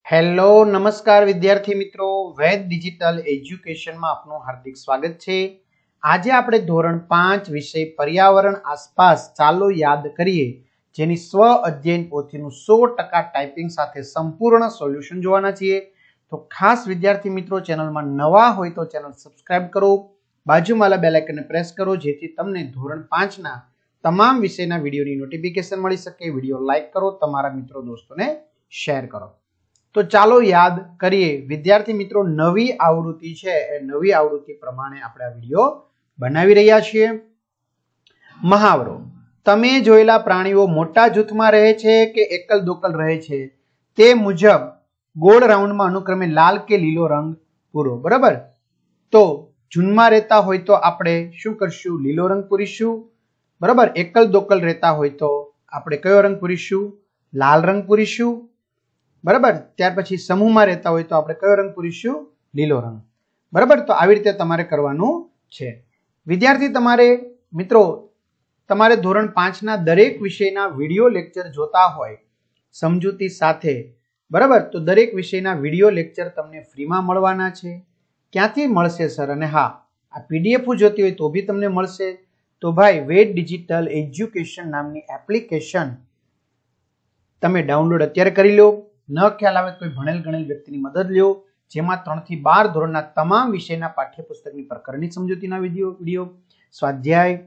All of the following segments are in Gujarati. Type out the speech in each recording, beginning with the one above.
હેલો નમસ્કાર વિદ્યાર્થી મિત્રો, વેદ ડિજિટલ એજ્યુકેશનમાં આપનું હાર્દિક સ્વાગત છે। આજે આપણે ધોરણ 5 વિષય પર્યાવરણ આસપાસ ચાલો યાદ કરીએ જેની સ્વ અધ્યયન પોથીનું 100% ટાઈપિંગ સાથે સંપૂર્ણ સોલ્યુશન જોવાના છીએ। તો ખાસ વિદ્યાર્થી મિત્રો, ચેનલમાં નવા હોય તો ચેનલ સબસ્ક્રાઇબ કરો, બાજુમાં બેલ આઇકનને પ્રેસ કરો જેથી તમને ધોરણ 5 ના તમામ વિષયના વિડીયોની નોટિફિકેશન મળી શકે। વિડીયો લાઈક કરો, તમારા મિત્રો દોસ્તોને શેર કરો। તો ચાલો યાદ કરીએ વિદ્યાર્થી મિત્રો, નવી આવૃત્તિ છે એ નવી આવૃત્તિ પ્રમાણે આપણે આ વિડિયો બનાવી રહ્યા છીએ। મહાવરો: તમે જોયેલા પ્રાણીઓ મોટા જૂથમાં રહે છે કે એકલ દોકલ રહે છે તે મુજબ ગોળ રાઉન્ડમાં અનુક્રમે લાલ કે લીલો રંગ પૂરો। બરાબર, તો ઝુંડમાં રહેતા હોય તો આપણે શું કરશું? લીલો રંગ પૂરીશું। બરાબર, એકલ દોકલ રહેતા હોય તો આપણે કયો રંગ પૂરીશું? લાલ રંગ પૂરીશું। બરાબર, ત્યાર પછી સમૂહમાં રહેતા હોય તો આપણે કયો રંગ પૂરીશું? લીલો રંગ। બરાબર, તો આવી રીતે તમારે કરવાનું છે વિદ્યાર્થી। તમારે મિત્રો, તમારે ધોરણ 5 ના દરેક વિષયના વિડિયો લેક્ચર જોતા હોય સમજૂતી સાથે, બરાબર, તો દરેક વિષયના વિડિયો લેક્ચર તમને ફ્રીમાં મળવાના છે। ક્યાંથી મળશે સર? અને હા, આ પીડીએફ જોતી હોય તો બી તમને મળશે। તો ભાઈ, વેદ ડિજિટલ એજ્યુકેશન નામની એપ્લિકેશન તમે ડાઉનલોડ અત્યારે કરી લો। ન ખ્યાલ આવે તો ભણેલ ગણેલ વ્યક્તિની મદદ લ્યો, જેમાં 3 થી 12 ધોરણના તમામ વિષયના પાઠ્યપુસ્તકની પ્રકરણની સમજૂતીના વિડીયો, સ્વાધ્યાય,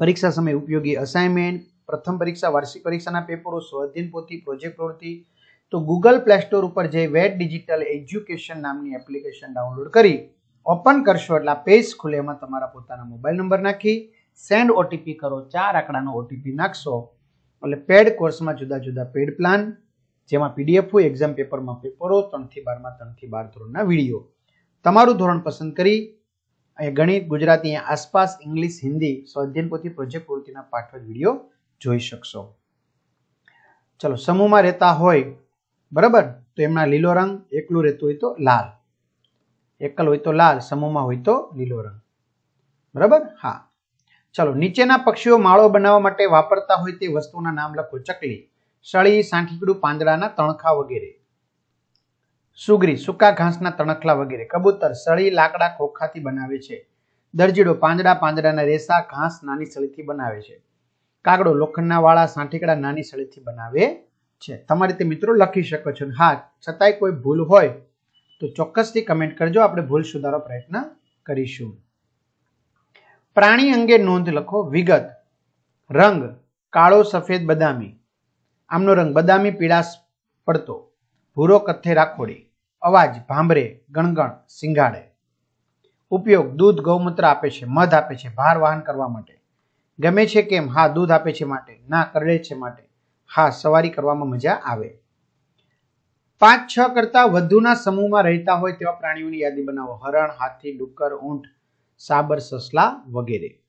પરીક્ષા સમય ઉપયોગી અસાઇનમેન્ટ, પ્રથમ પરીક્ષા, વાર્ષિક પરીક્ષાના પેપરો, સ્વઅધ્યયન પોથી, પ્રોજેક્ટ પ્રવૃત્તિ, તો ગૂગલ પ્લે સ્ટોર ઉપર જઈ વેદ ડિજિટલ એજ્યુકેશન નામની એપ્લિકેશન ડાઉનલોડ કરી ઓપન કરશો એટલે આ પેજ ખુલે। એમાં તમારા પોતાના મોબાઈલ નંબર નાખી સેન્ડ ઓટીપી કરો, 4 આંકડાનો ઓટીપી નાખશો એટલે પેડ કોર્સમાં જુદા જુદા પેડ પ્લાન, જેમાં પીડીએફ હોય, એક્ઝામ પેપરમાં પેપરો, 3 થી 12 માં 3 થી 12 ધોરણના વિડીયો, તમારું ધોરણ પસંદ કરી અહીં ગણિત, ગુજરાતી, આસપાસ, ઇંગ્લિશ, હિન્દી, સ્વાધ્યાયન પોથી, પ્રોજેક્ટ પ્રવૃત્તિના પાઠ વિડીયો જોઈ શકશો। ચલો, સમૂહમાં રહેતા હોય, બરાબર, તો એમના લીલો રંગ, એકલું રહેતું હોય તો લાલ, એકલ હોય તો લાલ, સમૂહમાં હોય તો લીલો રંગ। બરાબર, હા। ચલો, નીચેના પક્ષીઓ માળો બનાવવા માટે વાપરતા હોય તે વસ્તુના નામ લખો। ચકલી, સળી, સાંઠીકડું, પાંદડાના તણખા વગેરે। સુગરી, સૂકા ઘાસના તણખલા વગેરે। કબૂતર, સળી, લાકડા, ખોખાથી બનાવે છે। દરજીડો, પાંદડા, પાંદડાના રેસા, ઘાસ, નાની સળીથી બનાવે છે। કાગડો, લોખંડના વાળા, સાંઠીકડા, નાની સળીથી બનાવે છે। તમારે તે મિત્રો લખી શકો છો। હા, છતાંય કોઈ ભૂલ હોય તો ચોક્કસથી કમેન્ટ કરજો, આપણે ભૂલ સુધારવા પ્રયત્ન કરીશું। પ્રાણી અંગે નોંધ લખો। વિગત: રંગ કાળો, સફેદ, બદામી। આમનો રંગ બદામી પીળાશ પડતો, ભૂરો, કથ્થઈ, રાખોડી। અવાજ: ભાંભરે, ગણગણ, સિંગાડે। ઉપયોગ: દૂધ, ગૌમૂત્ર આપે છે, મધ આપે છે, ભાર વહન કરવા માટે। ગમે છે કેમ? હા, દૂધ આપે છે માટે, ના, કરડે છે માટે, હા, સવારી કરવામાં મજા આવે। 5-6 કરતા વધુના સમૂહમાં રહેતા હોય તેવા પ્રાણીઓની યાદી બનાવો। હરણ, હાથી, ડુક્કર, ઊંટ, સાબર, સસલા વગેરે।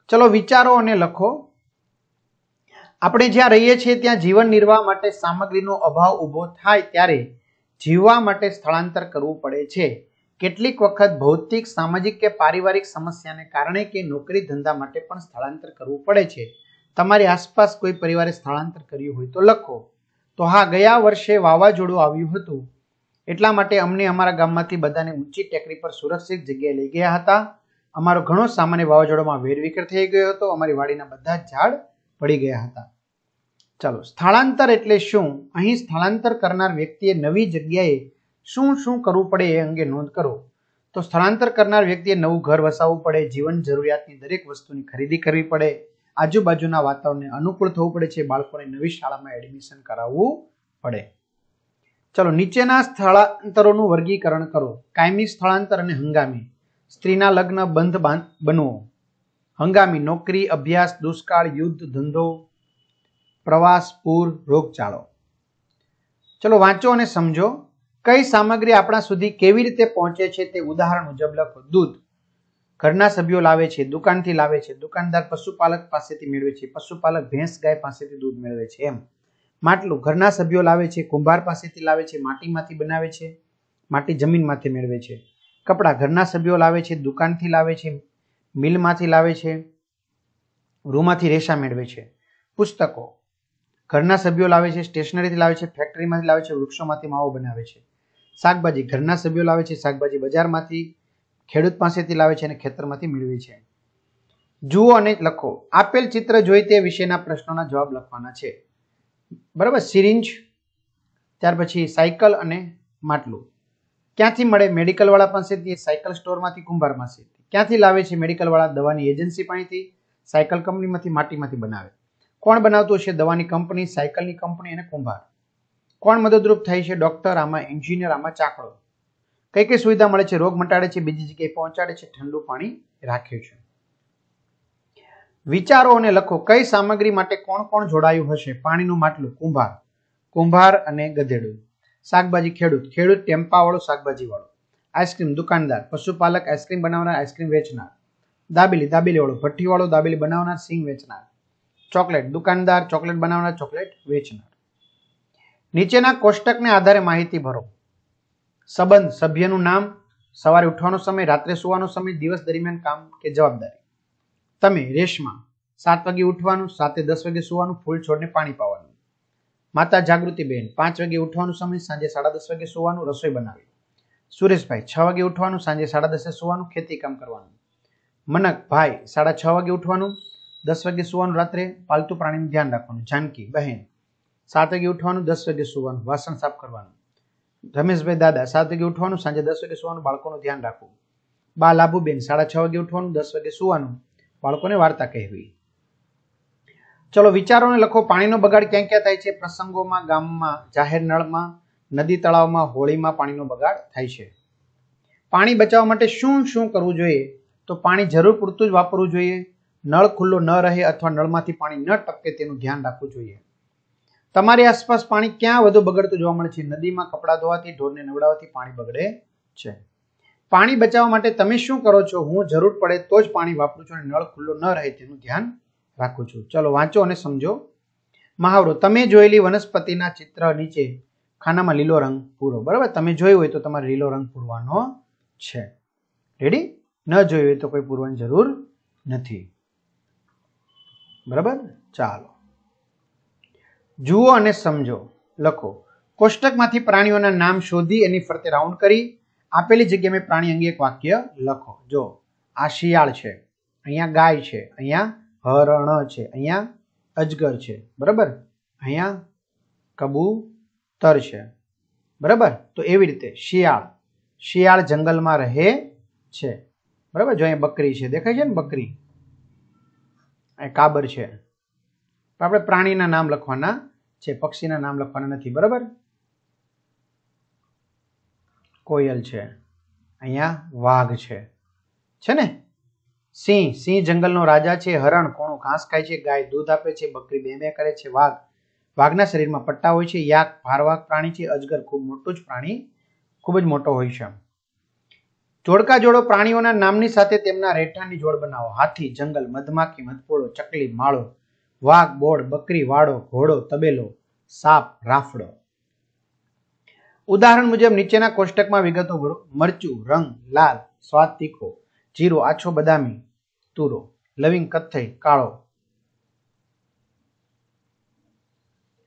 ચલો, વિચારો અને લખો। આપણે જ્યાં રહીએ છીએ ત્યાં જીવન નિર્વાહ માટે સામગ્રીનો અભાવ ઊભો થાય ત્યારે જીવવા માટે સ્થળાંતર કરવું પડે છે। કેટલીક વખત ભૌતિક, સામાજિક કે પારિવારિક સમસ્યાને કારણે કે નોકરી ધંધા માટે પણ સ્થળાંતર કરવું પડે છે। તમારી આસપાસ કોઈ પરિવારે સ્થળાંતર કર્યું હોય તો લખો। તો હા, ગયા વર્ષે વાવાઝોડું આવ્યું હતું એટલા માટે અમને અમારા ગામમાંથી બધાને ઊંચી ટેકરી પર સુરક્ષિત જગ્યાએ લઈ ગયા હતા। અમારો ઘણો સામાન્ય વાવાઝોડામાં વેરવિખેર થઈ ગયો હતો। અમારી વાડીના બધા જ ઝાડ પડી ગયા હતા। ચાલો, સ્થળાંતર એટલે શું? અહીં સ્થળાંતર કરનાર વ્યક્તિએ નવી જગ્યાએ શું શું કરવું પડે એ અંગે નોંધ કરો। તો સ્થળાંતર કરનાર વ્યક્તિએ નવું ઘર વસાવવું પડે, જીવન જરૂરિયાતની દરેક વસ્તુની ખરીદી કરવી પડે, આજુબાજુના વાતાવરણને અનુકૂળ થવું પડે છે, બાળકોને નવી શાળામાં એડમિશન કરાવવું પડે। ચલો, નીચેના સ્થળાંતરોનું વર્ગીકરણ કરો। કાયમી સ્થળાંતર અને હંગામી। સ્ત્રીના લગ્ન, બંધ બનવો। હંગામી: નોકરી, અભ્યાસ, દુષ્કાળ, યુદ્ધ, ધંધો, પ્રવાસ, પૂર, રોગચાળો। ચલો, વાંચો અને સમજો। કઈ સામગ્રી આપણા સુધી કેવી રીતે પહોંચે છે તે ઉદાહરણ મુજબ લખો। દૂધ ઘરના સભ્યો લાવે છે, દુકાનથી લાવે છે, દુકાનદાર પશુપાલક પાસેથી મેળવે છે, પશુપાલક ભેંસ ગાય પાસેથી દૂધ મેળવે છે, એમ। માટલું ઘરના સભ્યો લાવે છે, કુંભાર પાસેથી લાવે છે, માટીમાંથી બનાવે છે, માટી જમીનમાંથી મેળવે છે। કપડાં ઘરના સભ્યો લાવે છે, દુકાનથી લાવે છે, મિલમાંથી લાવે છે, રૂમાંથી રેશા મેળવે છે। પુસ્તકો ઘરના સભ્યો લાવે છે, સ્ટેશનરીથી લાવે છે, ફેક્ટરીમાંથી લાવે છે, વૃક્ષોમાંથી માવો બનાવે છે. શાકભાજી ઘરના સભ્યો લાવે છે, શાકભાજી બજારમાંથી, ખેડૂત પાસેથી લાવે છે અને ખેતરમાંથી મેળવે છે. જુઓ અને લખો. આપેલ ચિત્ર જોઈ તે વિશેના પ્રશ્નોના જવાબ લખવાના છે. બરાબર. સિરિંજ, ત્યાર પછી સાયકલ અને માટલું. ક્યાંથી મળે? મેડિકલ વાળા પાસેથી, સાયકલ સ્ટોરમાંથી, કુંભાર પાસેથી. ક્યાંથી લાવે છે? મેડિકલ વાળા દવાની એજન્સી પાસેથી, સાયકલ કંપનીમાંથી, માટીમાંથી બનાવે. કોણ બનાવતું હશે? દવાની કંપની, સાયકલની કંપની અને કુંભાર. કોણ મદદરૂપ થાય છે? ડોક્ટર, આમાં એન્જિનિયર, આમાં ચાકડો. કઈ કઈ સુવિધા મળે છે? રોગ મટાડે છે, બીજી જગ્યાએ પહોંચાડે છે, ઠંડુ પાણી રાખે છે. વિચારો અને લખો. કઈ સામગ્રી માટે કોણ કોણ જોડાયું હશે? પાણીનું માટલું, કુંભાર, કુંભાર અને ગધેડું. શાકભાજી, ખેડૂત, ખેડૂત ટેમ્પા વાળો, શાકભાજી વાળો. આઈસ્ક્રીમ, દુકાનદાર, પશુપાલક, આઈસ્ક્રીમ બનાવનાર, આઈસ્ક્રીમ વેચનાર. દાબેલી, દાબેલી વાળો, ભઠ્ઠી વાળો, દાબેલી બનાવનાર, સિંગ વેચનાર. ચોકલેટ, દુકાનદાર, ચોકલેટ બનાવનાર, ચોકલેટ વેચનાર. નીચેના કોષ્ટકને આધારે માહિતી ભરો. સંબંધ, સભ્યનું નામ, સવારે ઉઠવાનો સમય, રાત્રે સુવાનો સમય, દિવસ દરમિયાન કામ કે જવાબદારી. તમે, રેશમા, 7 વાગે ઉઠવાનું, 7:10 વાગે સુવાનું, ફૂલ છોડને પાણી પાવાનું. માતા જાગૃતિબેન, 5 વાગે ઉઠવાનું સમય, સાંજે 10:30 વાગે સુવાનું, રસોઈ બનાવી. સુરેશભાઈ, 6 વાગે ઉઠવાનું, સાંજે 10:30 સુવાનું, ખેતી કામ કરવાનું. મનક ભાઈ, 6:30 વાગે ઉઠવાનું, 10 વાગે સુવાનું, રાત્રે પાલતુ પ્રાણીનું ધ્યાન રાખવાનું. જાનકી બહેન, 7 વાગે ઉઠવાનું, 10 વાગે સુવાનું, વાસણ સાફ કરવાનું. રમેશભાઈ દાદા, 7 વાગે ઉઠવાનું, સાંજે 10 વાગે સુવાનું, બાળકોનું ધ્યાન રાખવું. બા લાભુબેન, 6:30 વાગે ઉઠવાનું, 10 વાગે સુવાનું, બાળકોને વાર્તા કહેવી. ચલો વિચારોને લખો. પાણીનો બગાડ ક્યાં ક્યાં થાય છે? પ્રસંગોમાં, ગામમાં, જાહેર નળમાં, નદી તળાવમાં, હોળીમાં પાણીનો બગાડ થાય છે. પાણી બચાવવા માટે શું શું કરવું જોઈએ? તો પાણી જરૂર પૂરતું જ વાપરવું જોઈએ. નળ ખુલ્લો ન રહે અથવા નળમાંથી પાણી ન ટપકે તેનું ધ્યાન રાખવું જોઈએ. તમારી આસપાસ પાણી ક્યાં વધુ બગડતું જોવા મળે છે? નદીમાં કપડાં ધોવાથી, ઢોરને નવડાવવાથી પાણી બગડે છે. પાણી બચાવવા માટે તમે શું કરો છો? હું જરૂર પડે તો જ પાણી વાપરું છું અને નળ ખુલ્લો ન રહે તેનું ધ્યાન રાખું છું. ચલો વાંચો અને સમજો. મહાવરો. તમે જોયેલી વનસ્પતિના ચિત્ર નીચે ખાનામાં લીલો રંગ પૂરો. બરાબર. તમે જોયું હોય તો તમારે લીલો રંગ પૂરવાનો છે. રેડી? ન જોયું હોય તો કોઈ પૂરવાની જરૂર નથી. બરાબર. ચાલો જુઓ અને સમજો. લખો. કોષ્ટકમાંથી પ્રાણીઓના નામ શોધી એની ફરતે રાઉન્ડ કરી આપેલી જગ્યાએ પ્રાણી અંગે એક વાક્ય લખો. જો આ શિયાળ છે, અહીંયા ગાય છે, અહીંયા હરણ છે, અહીંયા અજગર છે. બરાબર. અહીંયા કબૂતર છે. બરાબર. તો એવી રીતે શિયાળ, શિયાળ જંગલમાં રહે છે. બરાબર. જો અહીંયા બકરી છે, દેખાય છે ને બકરી. અહીં કાબર છે. આપણે પ્રાણીના નામ લખવાના છે, પક્ષીના નામ લખવાના નથી. બરાબર. કોયલ છે, અહીંયા વાઘ છે ને. સિંહ, સિંહ જંગલનો રાજા છે. હરણ કોણું ઘાસ ખાય છે. ગાય દૂધ આપે છે. બકરી બે કરે છે. વાઘ, વાઘના શરીરમાં પટ્ટા હોય છે. યાક ભારવાહક પ્રાણી છે. અજગર ખૂબ મોટું જ પ્રાણી, ખૂબ જ મોટો હોય છે. જોડકા જોડો. પ્રાણીઓના નામની સાથે તેમના રહેઠાણની જોડ બનાવો. હાથી, જંગલ, મધમાખી, મધપોળો, ચકલી, માળો, વાઘ, બોર્ડ, બકરી, વાડો, ઘોડો, તબેલો, સાપ, રાફડો. ઉદાહરણ મુજબ નીચેના કોષ્ટકમાં વિગતો ભરો. મરચું, રંગ લાલ, સ્વાદ તીખો. જીરું, આછો બદામી, તુરો. લવિંગ, કથ્થઈ, કાળો.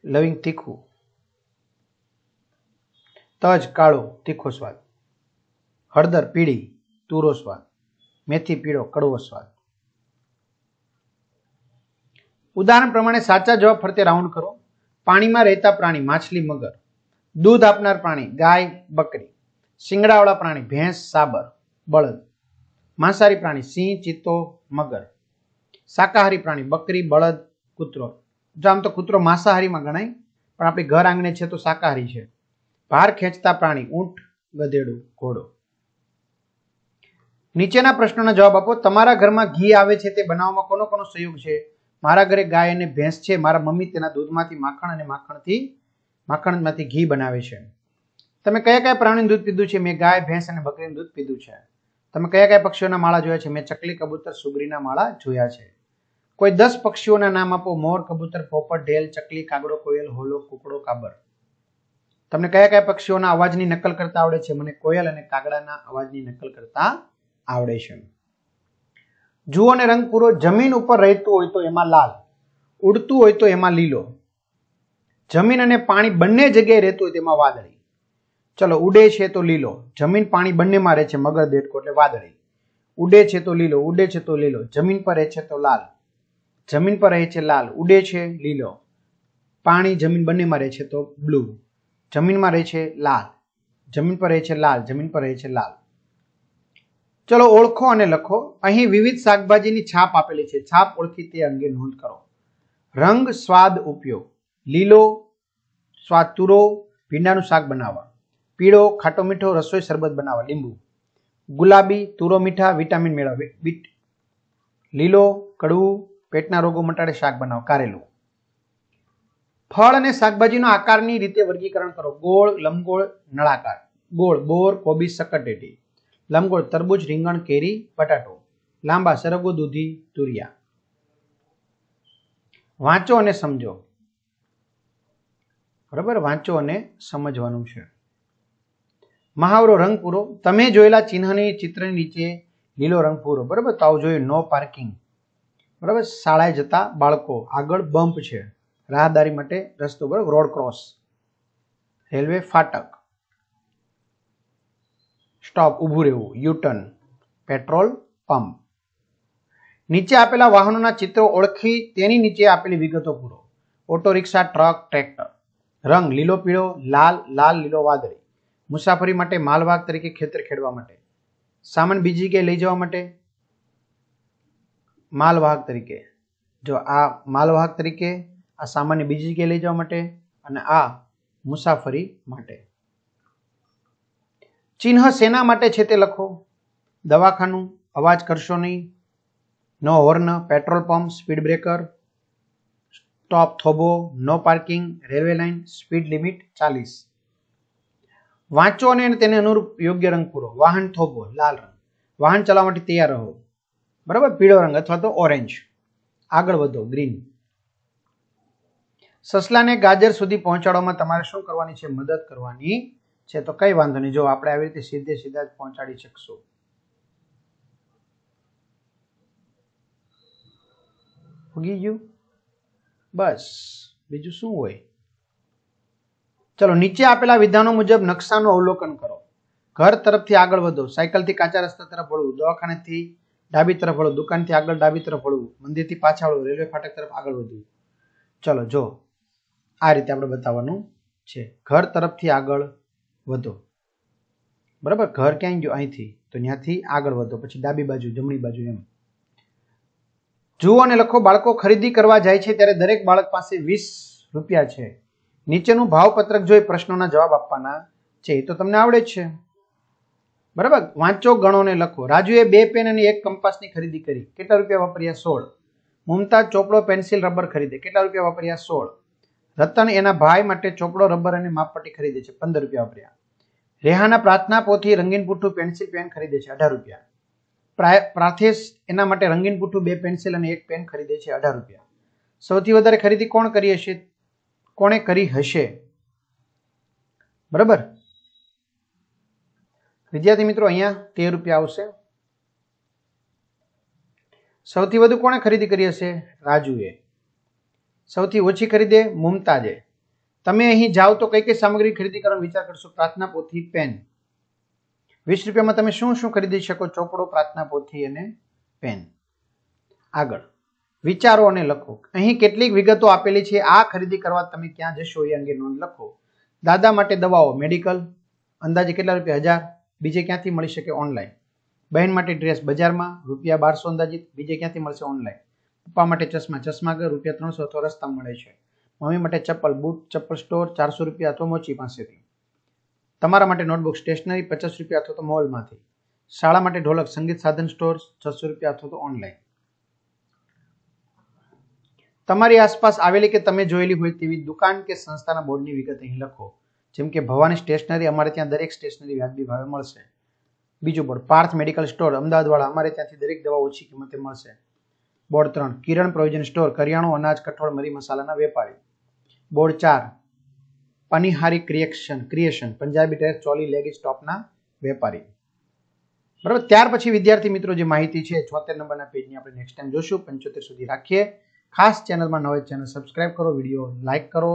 લવિંગ, તીખું. તજ, કાળો, તીખો સ્વાદ. હળદર, પીળી, તુરો સ્વાદ. મેથી, પીળો, કડવો સ્વાદ. ઉદાહરણ પ્રમાણે સાચા જવાબ ફરતે રાઉન્ડ કરો. પાણીમાં રહેતા પ્રાણી માછલી, મગર. દૂધ આપનાર પ્રાણી ગાય, બકરી. શિંગડાવાળા પ્રાણી ભેંસ, સાબર, બળદ. માંસાહારી પ્રાણી સિંહ, ચિત્તો, મગર. શાકાહારી પ્રાણી બકરી, બળદ, કૂતરો. જો આમ તો કૂતરો માંસાહારીમાં ગણાય, પણ આપણી ઘર આંગણે છે તો શાકાહારી છે. ભાર ખેંચતા પ્રાણી ઊંટ, ગધેડું, ઘોડો. નીચેના પ્રશ્નોના જવાબ આપો. તમારા ઘરમાં ઘી આવે છે તે બનાવવામાં કોનો કોનો સહયોગ છે? મારા ઘરે ગાય અને ભેંસ છે. મારા મમ્મી તેના દૂધમાંથી માખણ અને માખણમાંથી ઘી બનાવે છે. તમે કયા કયા પ્રાણીનું દૂધ પીધું છે? મેં ગાય, ભેંસ અને બકરીનું દૂધ પીધું છે. તમે કયા કયા પક્ષીઓના માળા જોયા છે? મેં ચકલી, કબૂતર, સુગરીના માળા જોયા છે. કોઈ 10 પક્ષીઓના નામ આપો. મોર, કબૂતર, પોપટ, ઢેલ, ચકલી, કાગડો, કોયલ, હોલો, કુકડો, કાબર. તમને કયા કયા પક્ષીઓના અવાજની નકલ કરતા આવડે છે? મને કોયલ અને કાગડાના અવાજની નકલ કરતા આવડે છે. જુઓ અને રંગ પૂરો. જમીન ઉપર રહેતું હોય તો એમાં લાલ, ઉડતું હોય તો એમાં લીલો, જમીન અને પાણી બંને જગ્યાએ રહેતું હોય તેમાં વાદળી. ચલો, ઉડે છે તો લીલો. જમીન પાણી બંનેમાં રહે છે, મગર દેડકો એટલે વાદળી. ઉડે છે તો લીલો, ઉડે છે તો લીલો. જમીન પર રહે છે તો લાલ. જમીન પર રહે છે લાલ, ઉડે છે લીલો. પાણી જમીન બંનેમાં રહે છે તો બ્લુ. જમીનમાં રહે છે લાલ. જમીન પર રહે છે લાલ. જમીન પર રહે છે લાલ. ચલો, ઓળખો અને લખો. અહીં વિવિધ શાકભાજીની છાપ આપેલી છે. છાપ ઓળખી તે અંગે નોંધ કરો. રંગ, સ્વાદ, ઉપયોગ. લીલો સ્વાદ તુરો, ભીંડાનું શાક બનાવવા. પીળો ખાટો મીઠો રસોઈ શરબત બનાવવા, લીંબુ. ગુલાબી તુરો મીઠા, વિટામિન મેળવવા, બીટ. લીલો કડવું, પેટના રોગો મટાડે, શાક બનાવવા, કારેલું. ફળ અને શાકભાજીનો આકારની રીતે વર્ગીકરણ કરો. ગોળ, લંબગોળ, નળાકાર. ગોળ બોર, કોબી, સક્કરટેટી. લંબગોળ તરબૂચ, રીંગણ, કેરી, બટાટો. લાંબા સરગવો, દૂધી, તુરિયા. વાંચો અને સમજો. બરાબર, વાંચો અને સમજવાનું છે. મહાવરો રંગ પૂરો. તમે જોયેલા ચિહ્નની ચિત્રની નીચે લીલો રંગ પૂરો. બરાબર, તો આવું જોયું નો પાર્કિંગ. બરાબર, શાળાએ જતા બાળકો. આગળ બમ્પ છે, રાહદારી માટે રસ્તો. બરાબર, રોડ ક્રોસ. રેલવે ફાટક. સ્ટોપ ઊભું રહેવું, યુ ટર્ન. Petrol pump. નીચે આપેલા વાહનોના ચિત્રો ઓળખી તેની નીચે આપેલી વિગતો પૂરો. Auto rickshaw, truck, tractor. રંગ લીલો પીળો, લાલ, લાલ લીલો વાદળી. મુસાફરી માટે, માલવાહક તરીકે, ખેતર ખેડવા માટે. સામાન બીજી જગ્યાએ લઈ જવા માટે, માલવાહક તરીકે. જો આ માલવાહક તરીકે, આ સામાન્ય બીજી જગ્યાએ લઈ જવા માટે, અને આ મુસાફરી માટે. ચિહ્ન શેના માટે છે તે લખો. દવાખાનું, અવાજ કરશો નહીં, no horn, petrol pump, speed breaker, stop થોભો, no parking, railway line, speed limit 40. વાંચો અને તેને અનુરૂપ યોગ્ય રંગ પૂરો. વાહન થોભો, લાલ રંગ. વાહન ચલાવવા માટે તૈયાર રહો. બરાબર, પીળો રંગ અથવા તો ઓરેન્જ. આગળ વધો, ગ્રીન. સસલાને ગાજર સુધી પહોંચાડવામાં તમારે શું કરવાની છે? મદદ કરવાની છે. તો કઈ વાંધો નહીં, જો આપણે આવી રીતે સીધે સીધા જ પહોંચાડી શકશું. ઉગી ગયું, બસ, બીજું શું હોય. ચલો, નીચે આપેલા વિધાનો મુજબ નકશાનું અવલોકન કરો. ઘર તરફથી આગળ વધો, સાયકલથી કાચા રસ્તા તરફ વળવું, દવાખાનેથી ડાબી તરફ વળવું, દુકાનથી આગળ ડાબી તરફ વળવું, મંદિરથી પાછા વળવું, રેલવે ફાટક તરફ આગળ વધવું. ચલો, જો આ રીતે આપણે બતાવવાનું છે. ઘર તરફથી આગળ વધો. બરાબર, ઘર ક્યાં ગયું? અહીંથી, તો ત્યાંથી આગળ વધો, પછી ડાબી બાજુ, જમણી બાજુ, એમ. જુઓ અને લખો. બાળકો ખરીદી કરવા જાય છે ત્યારે દરેક બાળક પાસે 20 રૂપિયા છે. નીચેનું ભાવપત્રક જોઈ પ્રશ્નોના જવાબ આપવાના છે. એ તો તમને આવડે જ છે. બરાબર, વાંચો, ગણો ને લખો. રાજુએ 2 પેન અને 1 કંપાસની ખરીદી કરી. કેટલા રૂપિયા વાપર્યા? 16. મુમતાજ ચોપડો, પેન્સિલ, રબર ખરીદે. કેટલા રૂપિયા વાપર્યા? 16. રતન એના ભાઈ માટે ચોપડો, રબર અને માપપટ્ટી ખરીદે છે. 15 રૂપિયા વાપર્યા. રેહાના પ્રાર્થના પોથી, રંગીન પુઠ્ઠું, પેન્સિલ, પેન ખરીદે છે. 18 રૂપિયા. પ્રાથેશ એના માટે રંગીન પુઠ્ઠું, 2 પેન્સિલ અને 1 પેન ખરીદે છે. 18 રૂપિયા. સૌથી વધારે ખરીદી કોણ કરી હશે? કોણે કરી હશે? બરાબર, વિદ્યાર્થી મિત્રો, અહીંયા 13 રૂપિયા આવશે. સૌથી વધુ કોણે ખરીદી કરી હશે? રાજુએ. સૌથી ઓછી ખરીદે? મુમતાજે. તમે અહીં જાઓ તો કઈ કઈ સામગ્રી ખરીદી કરવાનો વિચાર કરશો? પ્રાર્થના પોથી, પેન. 20 રૂપિયામાં તમે શું શું ખરીદી શકો? ચોપડો, પ્રાર્થના પોથી અને પેન. આગળ વિચારો અને લખો. અહીં કેટલીક વિગતો આપેલી છે. આ ખરીદી કરવા તમે ક્યાં જશો એ અંગે નોંધ લખો. દાદા માટે દવાઓ, મેડિકલ. અંદાજે કેટલા રૂપિયા? 1000. બીજે ક્યાંથી મળી શકે? ઓનલાઈન. બહેન માટે ડ્રેસ, બજારમાં રૂપિયા 1200 અંદાજિત. બીજે ક્યાંથી મળશે? ઓનલાઈન. પપ્પા માટે ચશ્મા, ચશ્મા ઘર રૂપિયા 300 અથવા રસ્તા મળે છે. મમ્મી માટે ચપ્પલ, બૂટ, ચપ્પલ સ્ટોર 400 રૂપિયા અથવા મોચી પાસેથી. તમારા માટે નોટબુક, સ્ટેશનરી 50 રૂપિયા અથવા તો મોલમાંથી. શાળા માટે ઢોલક, સંગીત સાધન સ્ટોર 600 રૂપિયા અથવા તો ઓનલાઈન. તમારી આસપાસ આવેલી કે તમે જોયેલી હોય તેવી દુકાન કે સંસ્થાના બોર્ડની વિગત અહીં લખો. જેમ કે ભવાની સ્ટેશનરી, અમારે ત્યાં દરેક સ્ટેશનરી વ્યાજબી ભાવે મળશે. બીજું બોર્ડ, પાર્થ મેડિકલ સ્ટોર, અમદાવાદવાળા, અમારે ત્યાંથી દરેક દવા ઓછી કિંમતે મળશે. બોર્ડ 3, કિરણ પ્રોવિઝન સ્ટોર, કરિયાણું, અનાજ, કઠોળ, મરી મસાલાના વેપારી. Board 4, Panihari creation, Punjabi dress, choli, leggings, ટોપના વેપારી. બરાબર, ત્યાર પછી વિદ્યાર્થી મિત્રો જે માહિતી છે 74 નંબરના પેજની આપણે નેક્સ્ટ ટાઈમ જોશું. 75 સુધી રાખીએ. ખાસ ચેનલમાં નવા ચેનલ સબસ્ક્રાઇબ કરો, વિડીયો લાઇક કરો,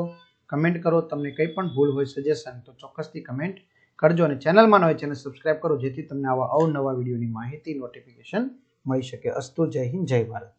કમેન્ટ કરો. તમને કંઈ પણ ભૂલ હોય, સજેશન, તો ચોક્કસથી કમેન્ટ કરજો. અને ચેનલમાં ન હોય ચેનલ સબસ્ક્રાઇબ કરો, જેથી તમને આવા અવનવા વિડીયોની માહિતી, નોટિફિકેશન મળી શકે. અસ્તુ. જય હિન્દ, જય ભારત.